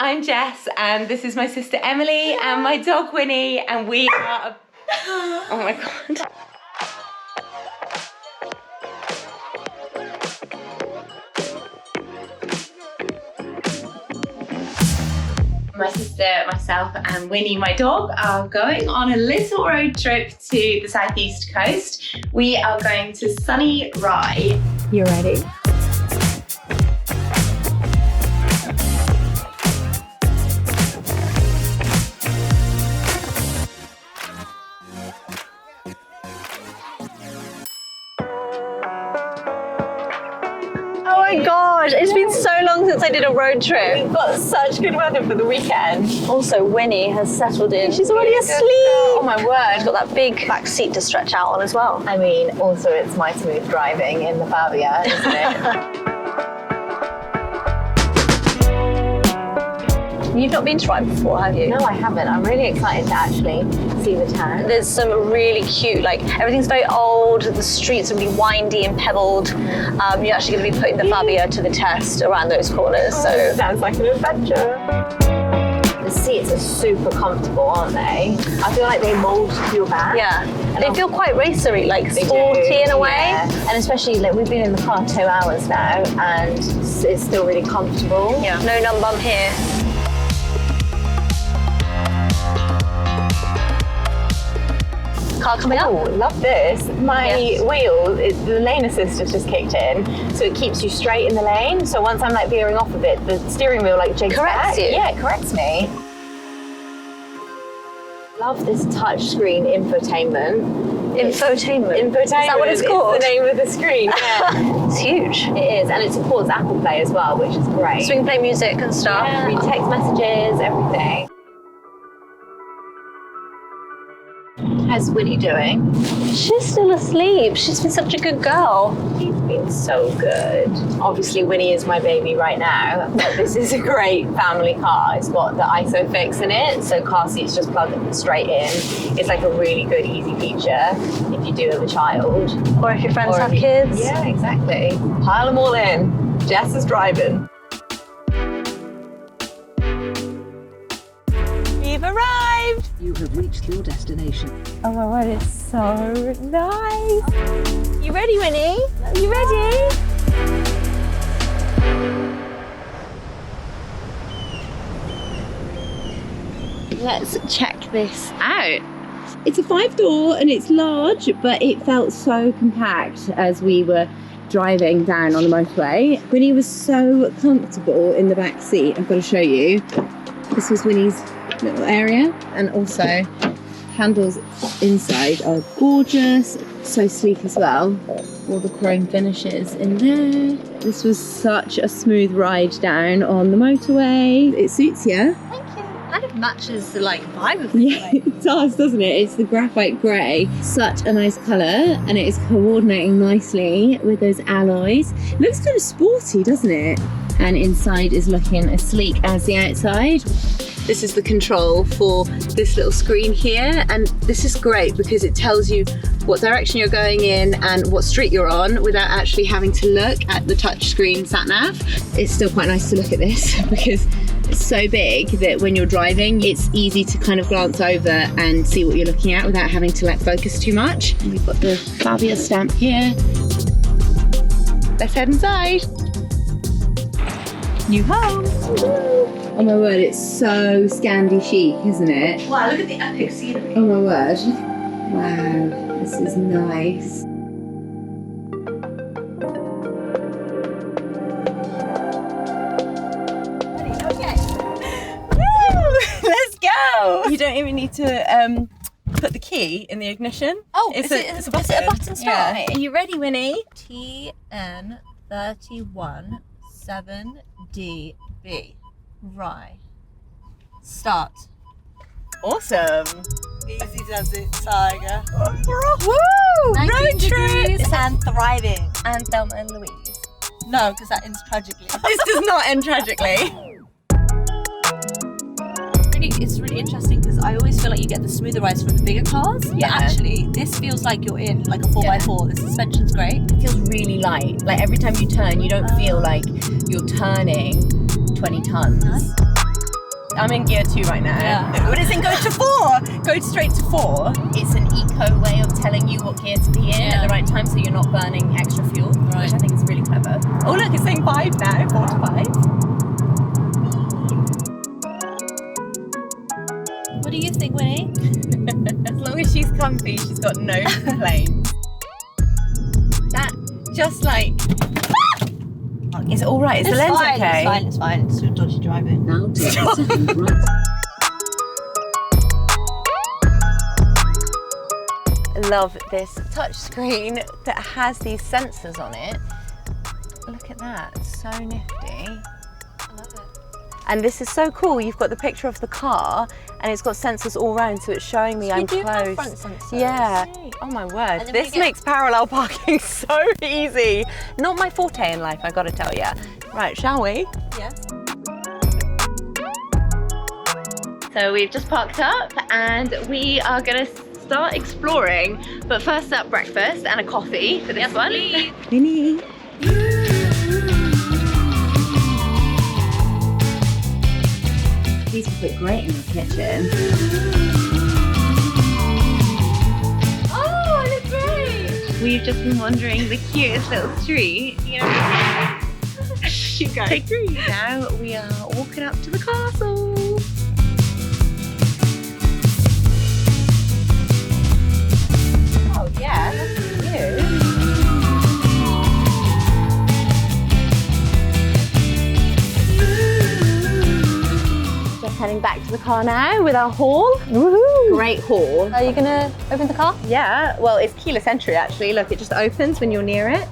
I'm Jess, and this is my sister Emily and my dog Winnie, and we are... Oh my God. My sister, myself and Winnie, my dog, are going on a little road trip to the southeast coast. We are going to sunny Rye. You ready? Oh my gosh, it's been so long since I did a road trip. We've got such good weather for the weekend. Also, Winnie has settled in. She's already asleep. Oh my word. She's got that big back seat to stretch out on as well. I mean, also it's my smooth driving in the Fabia, isn't it? You've not been to Rye before, have you? No, I haven't. I'm really excited to actually see the town. There's some really cute, like everything's very old, the streets are really windy and pebbled. You're actually going to be putting the Fabia to the test around those corners. So sounds like an adventure. The seats are super comfortable, aren't they? I feel like they mould to your back. Yeah, and they feel quite racery, like sporty in a way. Yeah. And especially, like, we've been in the car 2 hours now, and it's still really comfortable. Yeah, no numb bump here. Car coming up. Oh, love this. My wheel, the lane assist has just kicked in, so it keeps you straight in the lane. So once I'm like veering off a bit, the steering wheel like jigs corrects back. you. Yeah, it corrects me. Love this touchscreen infotainment. Infotainment. Is that what it's called? It's the name of the screen. Yeah. It's huge. It is, and it supports Apple Play as well, which is great. So we can play music and stuff. Yeah, read text messages, everything. How's Winnie doing? She's still asleep. She's been such a good girl. She's been so good. Obviously, Winnie is my baby right now, but this is a great family car. It's got the ISOFIX in it, so car seats just plug straight in. It's like a really good, easy feature if you do have a child. Or if your friends have kids. Yeah, exactly. Pile them all in. Jess is driving. We've arrived. You have reached your destination. Oh my word, it's so nice. You ready, Winnie? You ready? Let's check this out. It's a 5-door and it's large, but it felt so compact as we were driving down on the motorway. Winnie was so comfortable in the back seat. I've got to show you. This was Winnie's little area, and also handles inside are gorgeous, so sleek as well. All the chrome finishes in there. This was such a smooth ride down on the motorway. It suits you. Thank you. Kind of matches the vibe of it. Yeah, it does, doesn't it? It's the graphite grey. Such a nice colour, and it is coordinating nicely with those alloys. It looks kind of sporty, doesn't it? And inside is looking as sleek as the outside. This is the control for this little screen here, and this is great because it tells you what direction you're going in and what street you're on without actually having to look at the touchscreen sat nav. It's still quite nice to look at this because it's so big that when you're driving, it's easy to kind of glance over and see what you're looking at without having to let focus too much. And we've got the Fabia stamp here. Let's head inside. New home. Oh my word, it's so Scandi chic, isn't it? Wow, look at the epic scenery. Oh my word. Wow, this is nice. Okay. Woo! Let's go! You don't even need to put the key in the ignition. Oh, it's a button. Is it a button start? Yeah. Are you ready, Winnie? TN 31 7DB. Rye. Start. Awesome. Easy does it, Tiger. Woo! Road trip! And thriving. And Thelma and Louise. No, because that ends tragically. This does not end tragically. It's really interesting because I always feel like you get the smoother rides from the bigger cars. Yeah. But actually, this feels like you're in like a 4x4. The suspension's great. It feels really light. Like every time you turn, you don't feel like you're turning 20 tons. Nice. I'm in gear 2 right now. Yeah. But it's in go to 4. Go straight to 4. It's an eco way of telling you what gear to be in at the right time, so you're not burning extra fuel, which I think is really clever. Oh look, it's saying 5 now. 4 to 5. What do you think, Winnie? As long as she's comfy, she's got no complaints. That just like. Is it all right? Is the lens okay? It's fine. It's dodgy driving. Now take a second right. Love this touch screen that has these sensors on it. Look at that, so nifty. I love it. And this is so cool. You've got the picture of the car and it's got sensors all around, so it's showing me I'm do close. have front sensors. Yeah. Sweet. Oh my word. then This makes parallel parking so easy. Not my forte in life, I gotta tell you. Right, shall we? Yeah. So we've just parked up and we are gonna start exploring. But first up, breakfast and a coffee for this one. Winnie. These would look great in the kitchen. Oh, it looks great! We've just been wandering the cutest little street. You know, keep going. Take 3. Now we are walking up to the castle. Oh yeah, that's cute. Heading back to the car now with our haul. Woohoo! Great haul. Are you gonna open the car? Yeah, well, it's keyless entry actually. Look, it just opens when you're near it.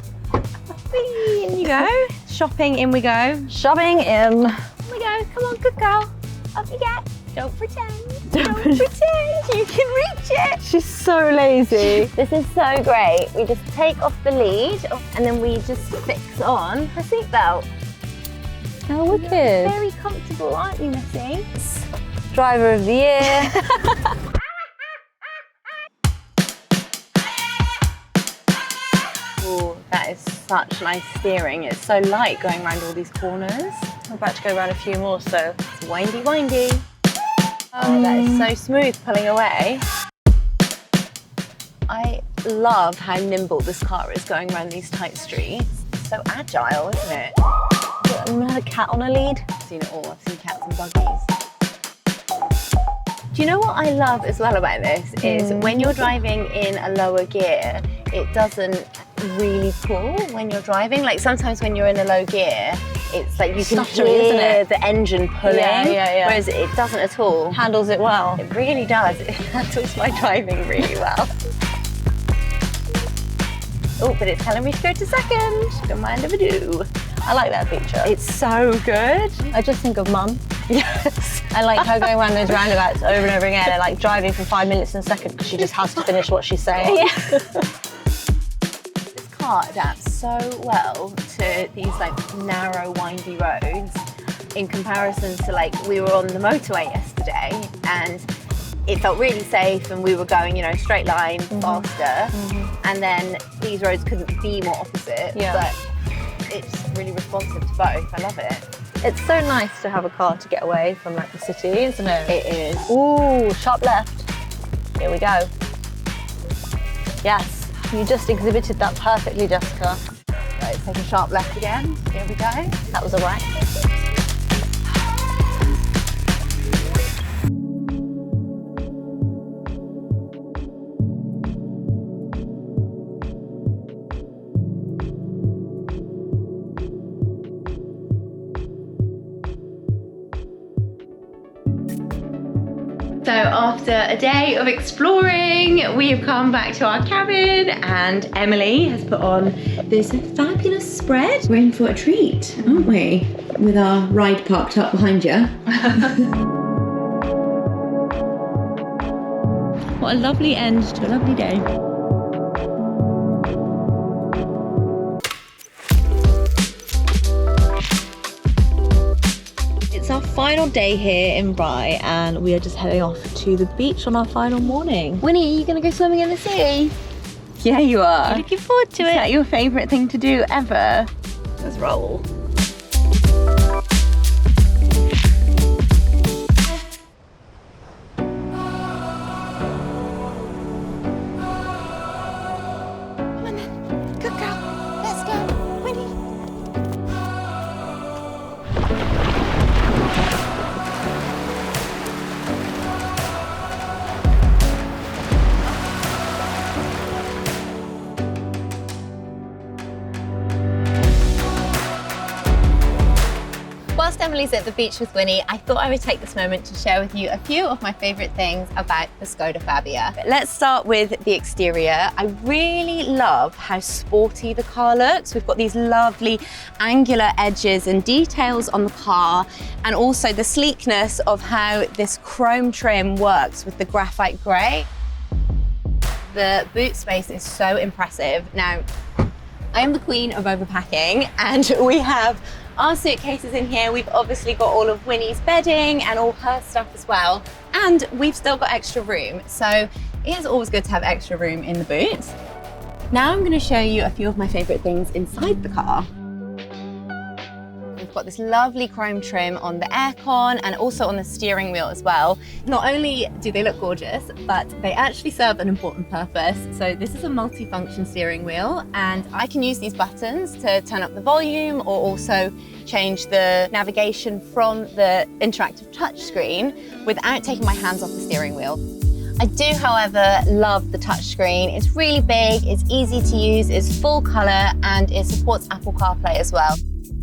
Whee, in you go. Shopping, in we go. Shopping in. In we go. Come on, good girl. Up you get. Don't pretend. Don't pretend. You can reach it. She's so lazy. This is so great. We just take off the lead And then we just fix on her seatbelt. How wicked. Very comfortable, aren't you, Missy? Driver of the year. Oh, that is such nice steering. It's so light going around all these corners. We're about to go around a few more, so It's windy, windy. Oh, that is so smooth pulling away. I love how nimble this car is going around these tight streets. It's so agile, isn't it? I've never had a cat on a lead. I've seen it all. I've seen cats and buggies. Do you know what I love as well about this is when you're driving in a lower gear, it doesn't really pull when you're driving. Like sometimes when you're in a low gear, it's like you can Stuttery, hear isn't it? the engine pulling, Yeah. whereas it doesn't at all. Handles it well. It really does. It handles my driving really well. Oh, but it's telling me to go to second. Don't mind if I do. I like that feature. It's so good. I just think of Mum. Yes. I like her going around those roundabouts over and over again and like driving for 5 minutes in a second because she just has to finish what she's saying. Yeah. This car adapts so well to these like narrow, windy roads in comparison to like we were on the motorway yesterday and it felt really safe and we were going, you know, straight line, faster. And then these roads couldn't be more opposite. Yeah. But it's really responsive to both. I love it. It's so nice to have a car to get away from like the city, isn't it? It is. Ooh, sharp left. Here we go. Yes, you just exhibited that perfectly, Jessica. Right, take a sharp left again. Here we go. That was all right. So after a day of exploring, we have come back to our cabin and Emily has put on this fabulous spread. We're in for a treat, aren't we? With our ride parked up behind you. What a lovely end to a lovely day. It's our final day here in Rye and we are just heading off to the beach on our final morning. Winnie, are you going to go swimming in the sea? Yeah, you are. Looking forward to Is it. that your favourite thing to do ever? Let's roll. family's at the beach with Winnie, I thought I would take this moment to share with you a few of my favorite things about the Škoda Fabia. Let's start with the exterior. I really love how sporty the car looks. We've got these lovely angular edges and details on the car, and also the sleekness of how this chrome trim works with the graphite grey. The boot space is so impressive. Now, I am the queen of overpacking, and we have our suitcases in here. We've obviously got all of Winnie's bedding and all her stuff as well. And we've still got extra room. So it is always good to have extra room in the boot. Now I'm going to show you a few of my favorite things inside the car. We've got this lovely chrome trim on the aircon and also on the steering wheel as well. Not only do they look gorgeous, but they actually serve an important purpose. So this is a multi-function steering wheel, and I can use these buttons to turn up the volume or also change the navigation from the interactive touchscreen without taking my hands off the steering wheel. I do, however, love the touchscreen. It's really big, it's easy to use, it's full color, and it supports Apple Carplay as well.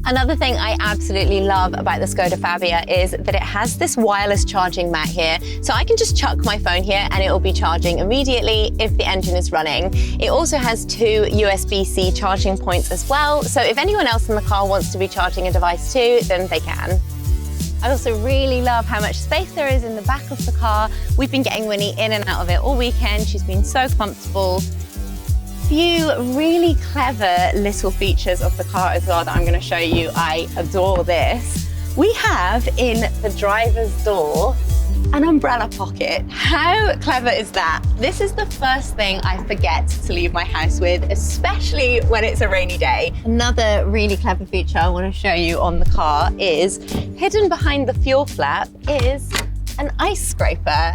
Another thing I absolutely love about the Škoda Fabia is that it has this wireless charging mat here. So I can just chuck my phone here and it will be charging immediately if the engine is running. It also has 2 USB-C charging points as well. So if anyone else in the car wants to be charging a device too, then they can. I also really love how much space there is in the back of the car. We've been getting Winnie in and out of it all weekend. She's been so comfortable. Few really clever little features of the car as well that I'm going to show you. I adore this. We have in the driver's door an umbrella pocket. How clever is that? This is the first thing I forget to leave my house with, especially when it's a rainy day. Another really clever feature I want to show you on the car is hidden behind the fuel flap is an ice scraper.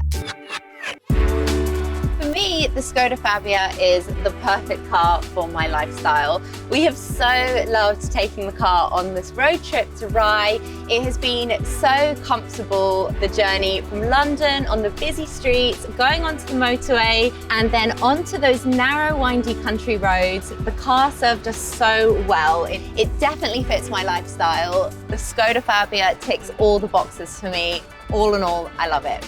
For me, the Škoda Fabia is the perfect car for my lifestyle. We have so loved taking the car on this road trip to Rye. It has been so comfortable, the journey from London on the busy streets, going onto the motorway, and then onto those narrow, windy country roads. The car served us so well. It definitely fits my lifestyle. The Škoda Fabia ticks all the boxes for me. All in all, I love it.